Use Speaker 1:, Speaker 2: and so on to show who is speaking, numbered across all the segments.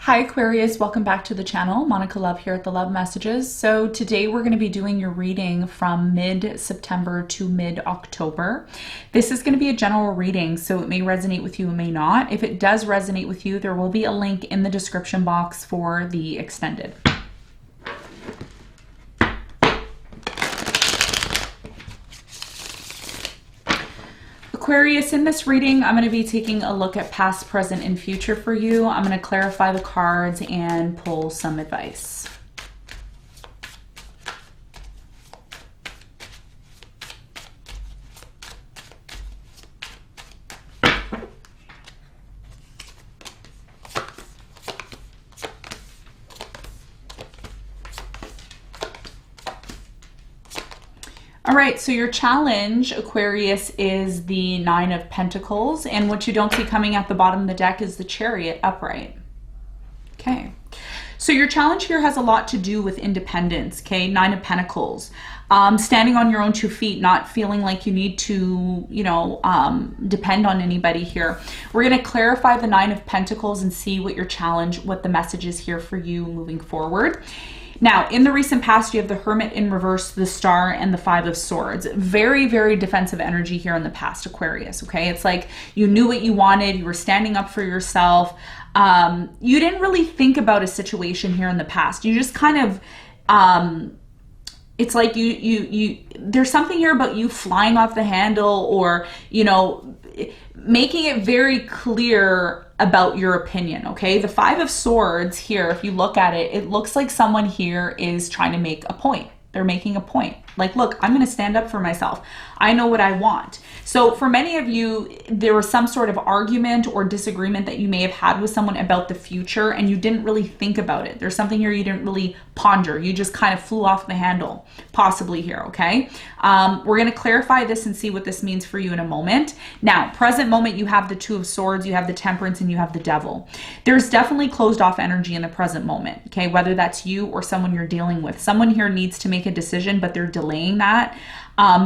Speaker 1: Hi Aquarius, welcome back to the channel. Monica Love here at the Love Messages. So today we're going to be doing your reading from mid-September to mid-October. This is going to be a general reading, so it may resonate with you, it may not. If it does resonate with you, there will be a link in the description box for the extended. Aquarius, in this reading, I'm going to be taking a look at past, present, and future for you. I'm going to clarify the cards and pull some advice. All right, so your challenge, Aquarius, is the Nine of Pentacles, and what you don't see coming at the bottom of the deck is the Chariot upright. Okay, so your challenge here has a lot to do with independence, okay? Nine of Pentacles, standing on your own 2 feet, not feeling like you need to, depend on anybody here. We're going to clarify the Nine of Pentacles and see what your challenge, what the message is here for you moving forward. Now, in the recent past, you have the Hermit in reverse, the Star, and the Five of Swords. Very, very defensive energy here in the past, Aquarius, okay? It's like you knew what you wanted, you were standing up for yourself. You didn't really think about a situation here in the past. You just kind of, it's like there's something here about you flying off the handle or, making it very clear about your opinion, okay? The Five of Swords here, if you look at it, it looks like someone here is trying to make a point. They're making a point. Like, look, I'm going to stand up for myself. I know what I want. So for many of you, there was some sort of argument or disagreement that you may have had with someone about the future and you didn't really think about it. There's something here you didn't really ponder. You just kind of flew off the handle, possibly here, okay? We're going to clarify this and see what this means for you in a moment. Now, present moment, you have the Two of Swords, you have the Temperance, and you have the Devil. There's definitely closed off energy in the present moment, okay? Whether that's you or someone you're dealing with. Someone here needs to make a decision, but they're delaying that.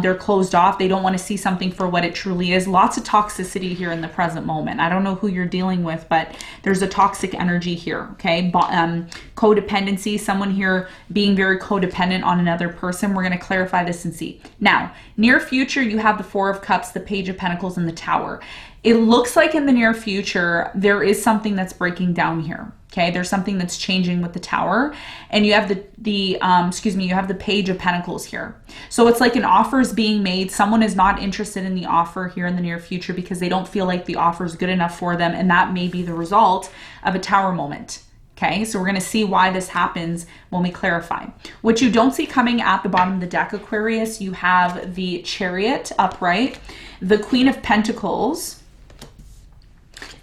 Speaker 1: They're closed off. They don't want to see something for what it truly is. Lots of toxicity here in the present moment. I don't know who you're dealing with, but there's a toxic energy here, okay? Codependency, someone here being very codependent on another person. We're going to clarify this and see. Now, near future, you have the Four of Cups, the Page of Pentacles, and the Tower. It looks like in the near future, there is something that's breaking down here. Okay, there's something that's changing with the Tower, and you have you have the Page of Pentacles here. So it's like an offer is being made. Someone is not interested in the offer here in the near future because they don't feel like the offer is good enough for them, and that may be the result of a Tower moment. Okay, so we're going to see why this happens when we clarify. What you don't see coming at the bottom of the deck, Aquarius, you have the Chariot upright, the Queen of Pentacles,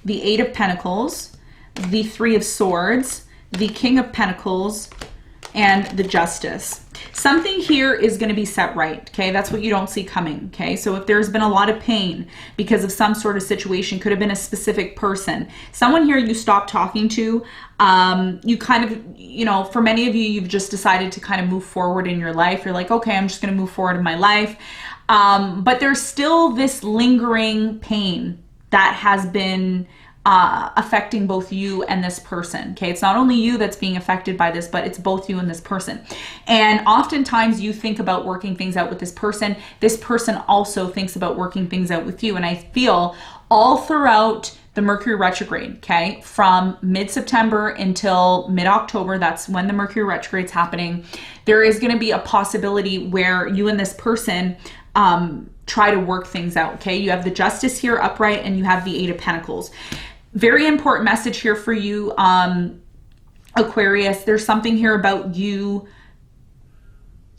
Speaker 1: the Eight of Pentacles, the Three of Swords, the King of Pentacles, and the Justice. Something here is going to be set right, okay? That's what you don't see coming, okay? So if there's been a lot of pain because of some sort of situation, could have been a specific person, someone here you stopped talking to, you kind of, for many of you, you've just decided to kind of move forward in your life. You're like, okay, I'm just going to move forward in my life. But there's still this lingering pain that has been affecting both you and this person, okay? It's not only you that's being affected by this, but it's both you and this person. And oftentimes you think about working things out with this person. This person also thinks about working things out with you. And I feel all throughout the Mercury retrograde, okay, from mid-September until mid-October, that's when the Mercury retrograde's happening, there is going to be a possibility where you and this person try to work things out, okay? You have the Justice here upright, and you have the Eight of Pentacles. Very important message here for you, Aquarius. There's something here about you.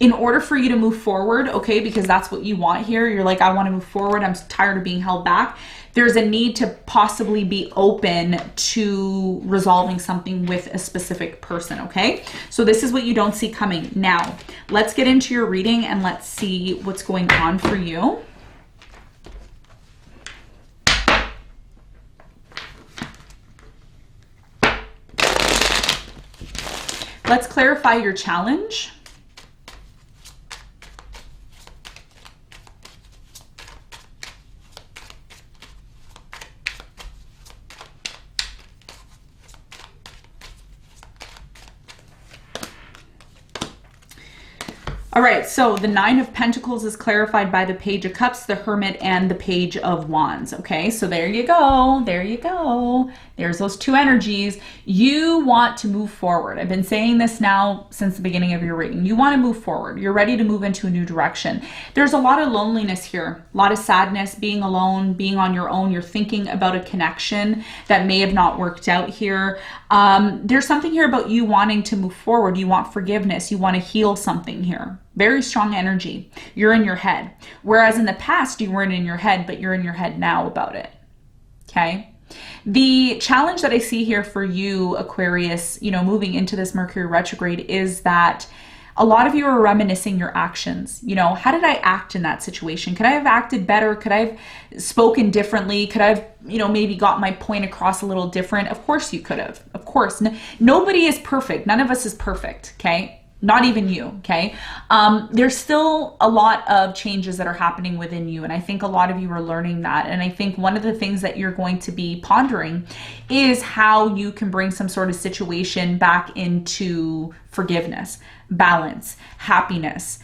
Speaker 1: In order for you to move forward, okay, because that's what you want here. You're like, I want to move forward. I'm tired of being held back. There's a need to possibly be open to resolving something with a specific person, okay? So this is what you don't see coming. Now, let's get into your reading and let's see what's going on for you. Let's clarify your challenge. All right, so the Nine of Pentacles is clarified by the Page of Cups, the Hermit, and the Page of Wands. Okay, so there you go. There you go. There's those two energies. You want to move forward. I've been saying this now since the beginning of your reading. You want to move forward. You're ready to move into a new direction. There's a lot of loneliness here, a lot of sadness, being alone, being on your own. You're thinking about a connection that may have not worked out here. There's something here about you wanting to move forward. You want forgiveness. You want to heal something here. Very strong energy. You're in your head. Whereas in the past, you weren't in your head, but you're in your head now about it. Okay. The challenge that I see here for you, Aquarius, you know, moving into this Mercury retrograde is that a lot of you are reminiscing your actions. You know, how did I act in that situation? Could I have acted better? Could I have spoken differently? Could I have, you know, maybe got my point across a little different? Of course you could have. Of course. Nobody is perfect. None of us is perfect. Okay. Not even you, okay? There's still a lot of changes that are happening within you, and I think a lot of you are learning that. And I think one of the things that you're going to be pondering is how you can bring some sort of situation back into forgiveness, balance, happiness.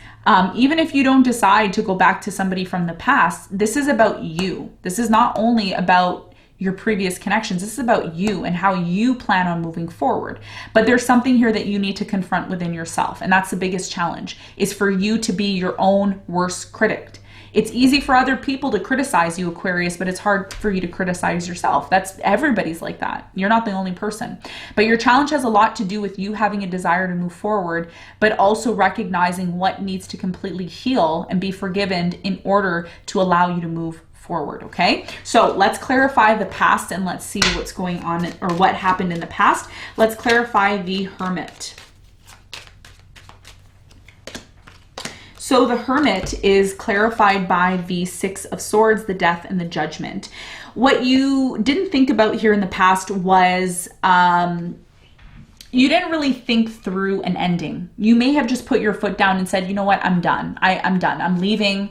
Speaker 1: Even if you don't decide to go back to somebody from the past, this is about you. This is not only about your previous connections. This is about you and how you plan on moving forward. But there's something here that you need to confront within yourself. And that's the biggest challenge, is for you to be your own worst critic. It's easy for other people to criticize you, Aquarius, but it's hard for you to criticize yourself. Everybody's like that. You're not the only person. But your challenge has a lot to do with you having a desire to move forward, but also recognizing what needs to completely heal and be forgiven in order to allow you to move forward. Okay, so let's clarify the past and let's see what's going on or what happened in the past. Let's clarify the Hermit. So the Hermit is clarified by the Six of Swords, the Death, and the Judgment. What you didn't think about here in the past was you didn't really think through an ending. You may have just put your foot down and said, you know what, I'm done. I'm done. I'm leaving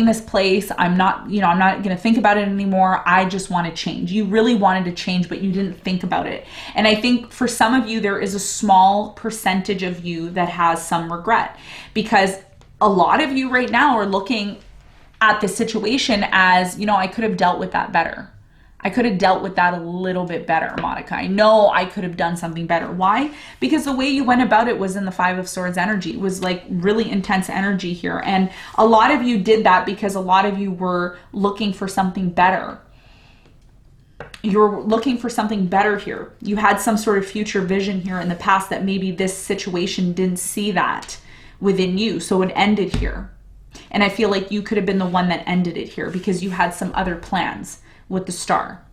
Speaker 1: this place. I'm not going to think about it anymore. I just want to change. You really wanted to change, but you didn't think about it. And I think for some of you, there is a small percentage of you that has some regret, because a lot of you right now are looking at the situation as, you know, I could have dealt with that better. I could have dealt with that a little bit better, Monica. I know I could have done something better. Why? Because the way you went about it was in the Five of Swords energy. It was like really intense energy here. And a lot of you did that because a lot of you were looking for something better. You're looking for something better here. You had some sort of future vision here in the past that maybe this situation didn't see that within you. So it ended here. And I feel like you could have been the one that ended it here because you had some other plans with the Star.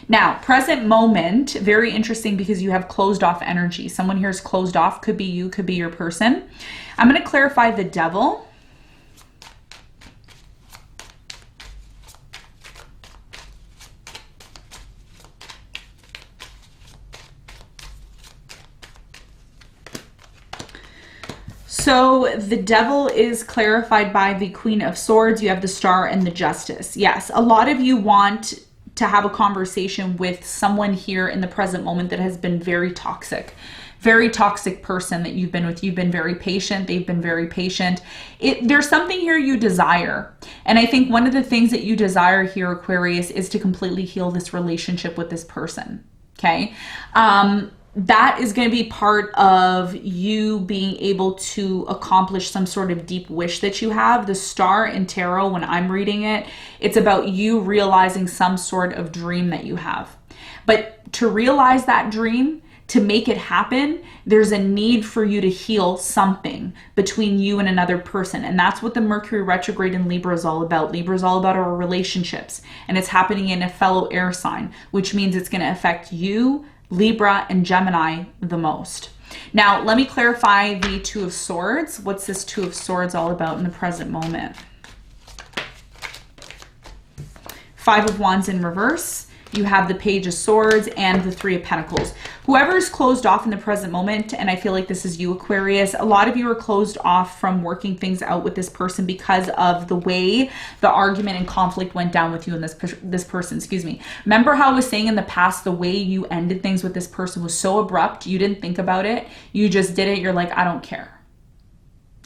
Speaker 1: Now, present moment, very interesting because you have closed off energy. Someone here is closed off. Could be you, could be your person. I'm going to clarify the Devil. So the Devil is clarified by the Queen of Swords. You have the Star and the Justice. Yes, a lot of you want to have a conversation with someone here in the present moment that has been very toxic person that you've been with. You've been very patient. They've been very patient. There's something here you desire. And I think one of the things that you desire here, Aquarius, is to completely heal this relationship with this person. Okay. That is going to be part of you being able to accomplish some sort of deep wish that you have. The Star in Tarot, when I'm reading it, it's about you realizing some sort of dream that you have. But to realize that dream, to make it happen, there's a need for you to heal something between you and another person. And that's what the Mercury retrograde in Libra is all about. Libra is all about our relationships. And it's happening in a fellow air sign, which means it's going to affect you, Libra, and Gemini the most. Now, let me clarify the Two of Swords. What's this Two of Swords all about in the present moment? Five of Wands in reverse. You have the Page of Swords and the Three of Pentacles. Whoever is closed off in the present moment, and I feel like this is you, Aquarius, a lot of you are closed off from working things out with this person because of the way the argument and conflict went down with you and this person, excuse me. Remember how I was saying in the past, the way you ended things with this person was so abrupt, you didn't think about it, you just did it, you're like, I don't care.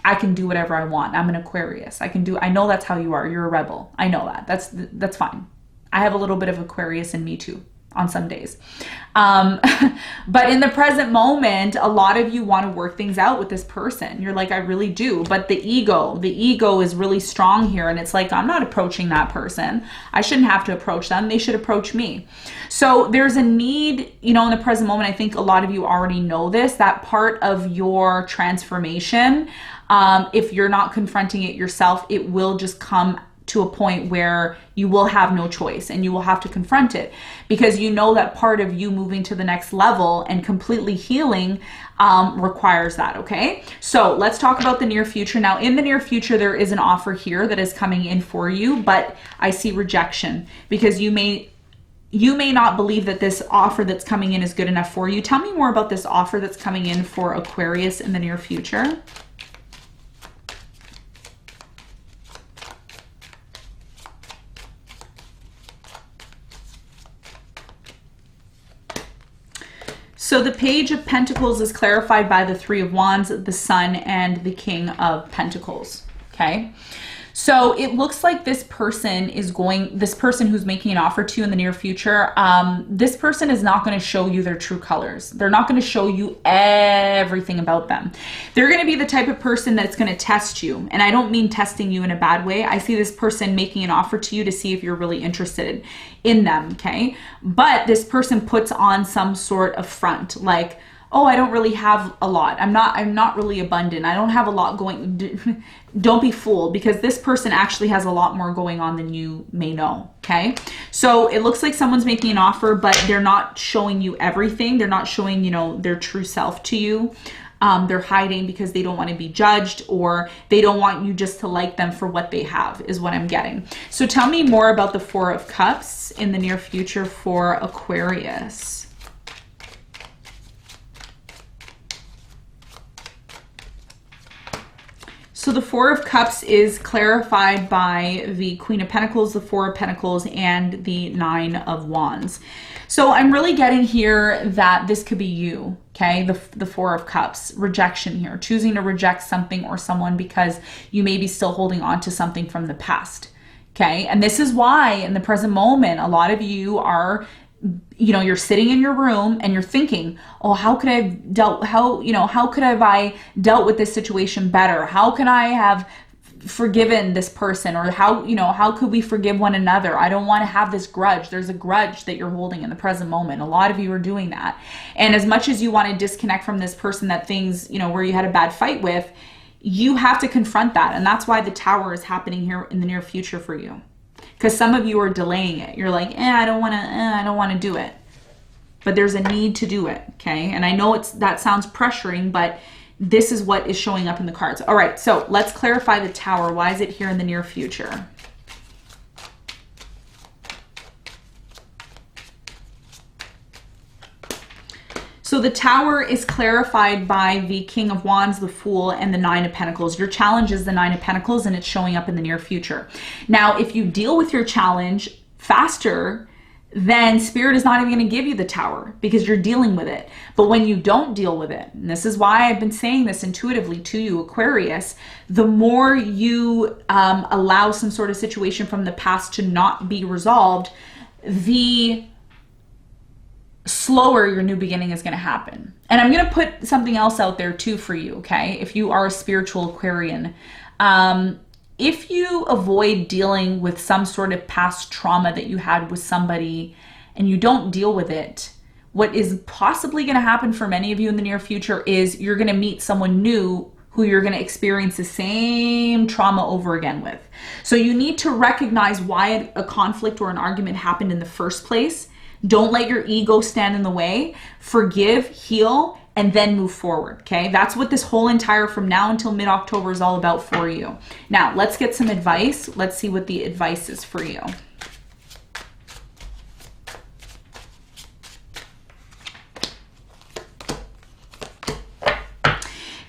Speaker 1: I can do whatever I want. I'm an Aquarius. I know that's how you are. You're a rebel. I know that. That's fine. I have a little bit of Aquarius in me too on some days. But in the present moment, a lot of you want to work things out with this person. You're like, I really do. But the ego is really strong here. And it's like, I'm not approaching that person. I shouldn't have to approach them. They should approach me. So there's a need, you know, in the present moment. I think a lot of you already know this, that part of your transformation, if you're not confronting it yourself, it will just come to a point where you will have no choice and you will have to confront it, because you know that part of you moving to the next level and completely healing requires that. Okay, so let's talk about the near future. Now, in the near future, there is an offer here that is coming in for you, but I see rejection, because you may not believe that this offer that's coming in is good enough for you. Tell me more about this offer that's coming in for Aquarius in the near future. So the Page of Pentacles is clarified by the Three of Wands, the Sun, and the King of Pentacles. Okay. So it looks like this person who's making an offer to you in the near future, this person is not going to show you their true colors. They're not going to show you everything about them. They're going to be the type of person that's going to test you. And I don't mean testing you in a bad way. I see this person making an offer to you to see if you're really interested in them. Okay. But this person puts on some sort of front, like, oh, I don't really have a lot. I'm not really abundant. I don't have a lot going. Don't be fooled, because this person actually has a lot more going on than you may know. Okay. So it looks like someone's making an offer, but they're not showing you everything. They're not showing, you know, their true self to you. They're hiding because they don't want to be judged, or they don't want you just to like them for what they have, is what I'm getting. So tell me more about the Four of Cups in the near future for Aquarius. So the Four of Cups is clarified by the Queen of Pentacles, the Four of Pentacles, and the Nine of Wands. So I'm really getting here that this could be you, okay? The Four of Cups, rejection here, choosing to reject something or someone because you may be still holding on to something from the past, okay? And this is why in the present moment, a lot of you are, you know, you're sitting in your room and you're thinking, oh, how could I have I dealt with this situation better? How can I have forgiven this person? Or how could we forgive one another? I don't want to have this grudge. There's a grudge that you're holding in the present moment. A lot of you are doing that. And as much as you want to disconnect from this person that things, you know, where you had a bad fight with, you have to confront that. And that's why the Tower is happening here in the near future for you. Because some of you are delaying it. You're like, I don't want to do it. But there's a need to do it, okay? And I know that sounds pressuring, but this is what is showing up in the cards. All right, so let's clarify the Tower. Why is it here in the near future? So the Tower is clarified by the King of Wands, the Fool, and the Nine of Pentacles. Your challenge is the Nine of Pentacles, and it's showing up in the near future. Now, if you deal with your challenge faster, then Spirit is not even going to give you the Tower because you're dealing with it. But when you don't deal with it, and this is why I've been saying this intuitively to you, Aquarius, the more you allow some sort of situation from the past to not be resolved, the slower your new beginning is going to happen. And I'm going to put something else out there too for you, okay? If you are a spiritual Aquarian, if you avoid dealing with some sort of past trauma that you had with somebody and you don't deal with it, what is possibly going to happen for many of you in the near future is you're going to meet someone new who you're going to experience the same trauma over again with. So you need to recognize why a conflict or an argument happened in the first place. Don't let your ego stand in the way. Forgive, heal, and then move forward, okay? That's what this whole entire from now until mid-October is all about for you. Now, let's get some advice. Let's see what the advice is for you.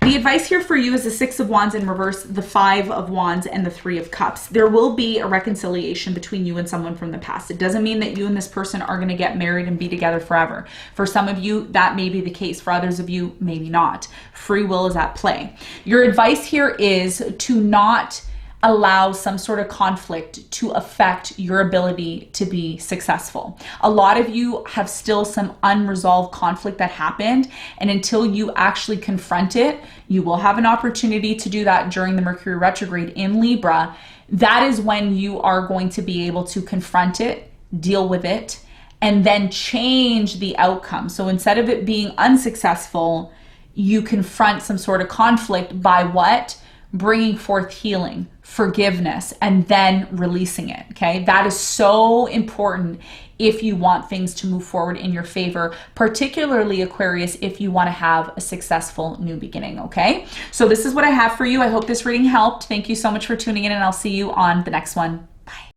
Speaker 1: The the advice here for you is the Six of Wands in reverse, the Five of Wands, and the Three of Cups. There will be a reconciliation between you and someone from the past. It doesn't mean that you and this person are going to get married and be together forever. For some of you, that may be the case. For others of you, maybe not. Free will is at play. Your advice here is to not allow some sort of conflict to affect your ability to be successful. A lot of you have still some unresolved conflict that happened, and until you actually confront it, you will have an opportunity to do that during the Mercury retrograde in Libra. That is when you are going to be able to confront it, deal with it, and then change the outcome. So instead of it being unsuccessful, you confront some sort of conflict by what? Bringing forth healing, forgiveness, and then releasing it, okay? That is so important if you want things to move forward in your favor, particularly Aquarius, if you want to have a successful new beginning, okay? So this is what I have for you. I hope this reading helped. Thank you so much for tuning in, and I'll see you on the next one.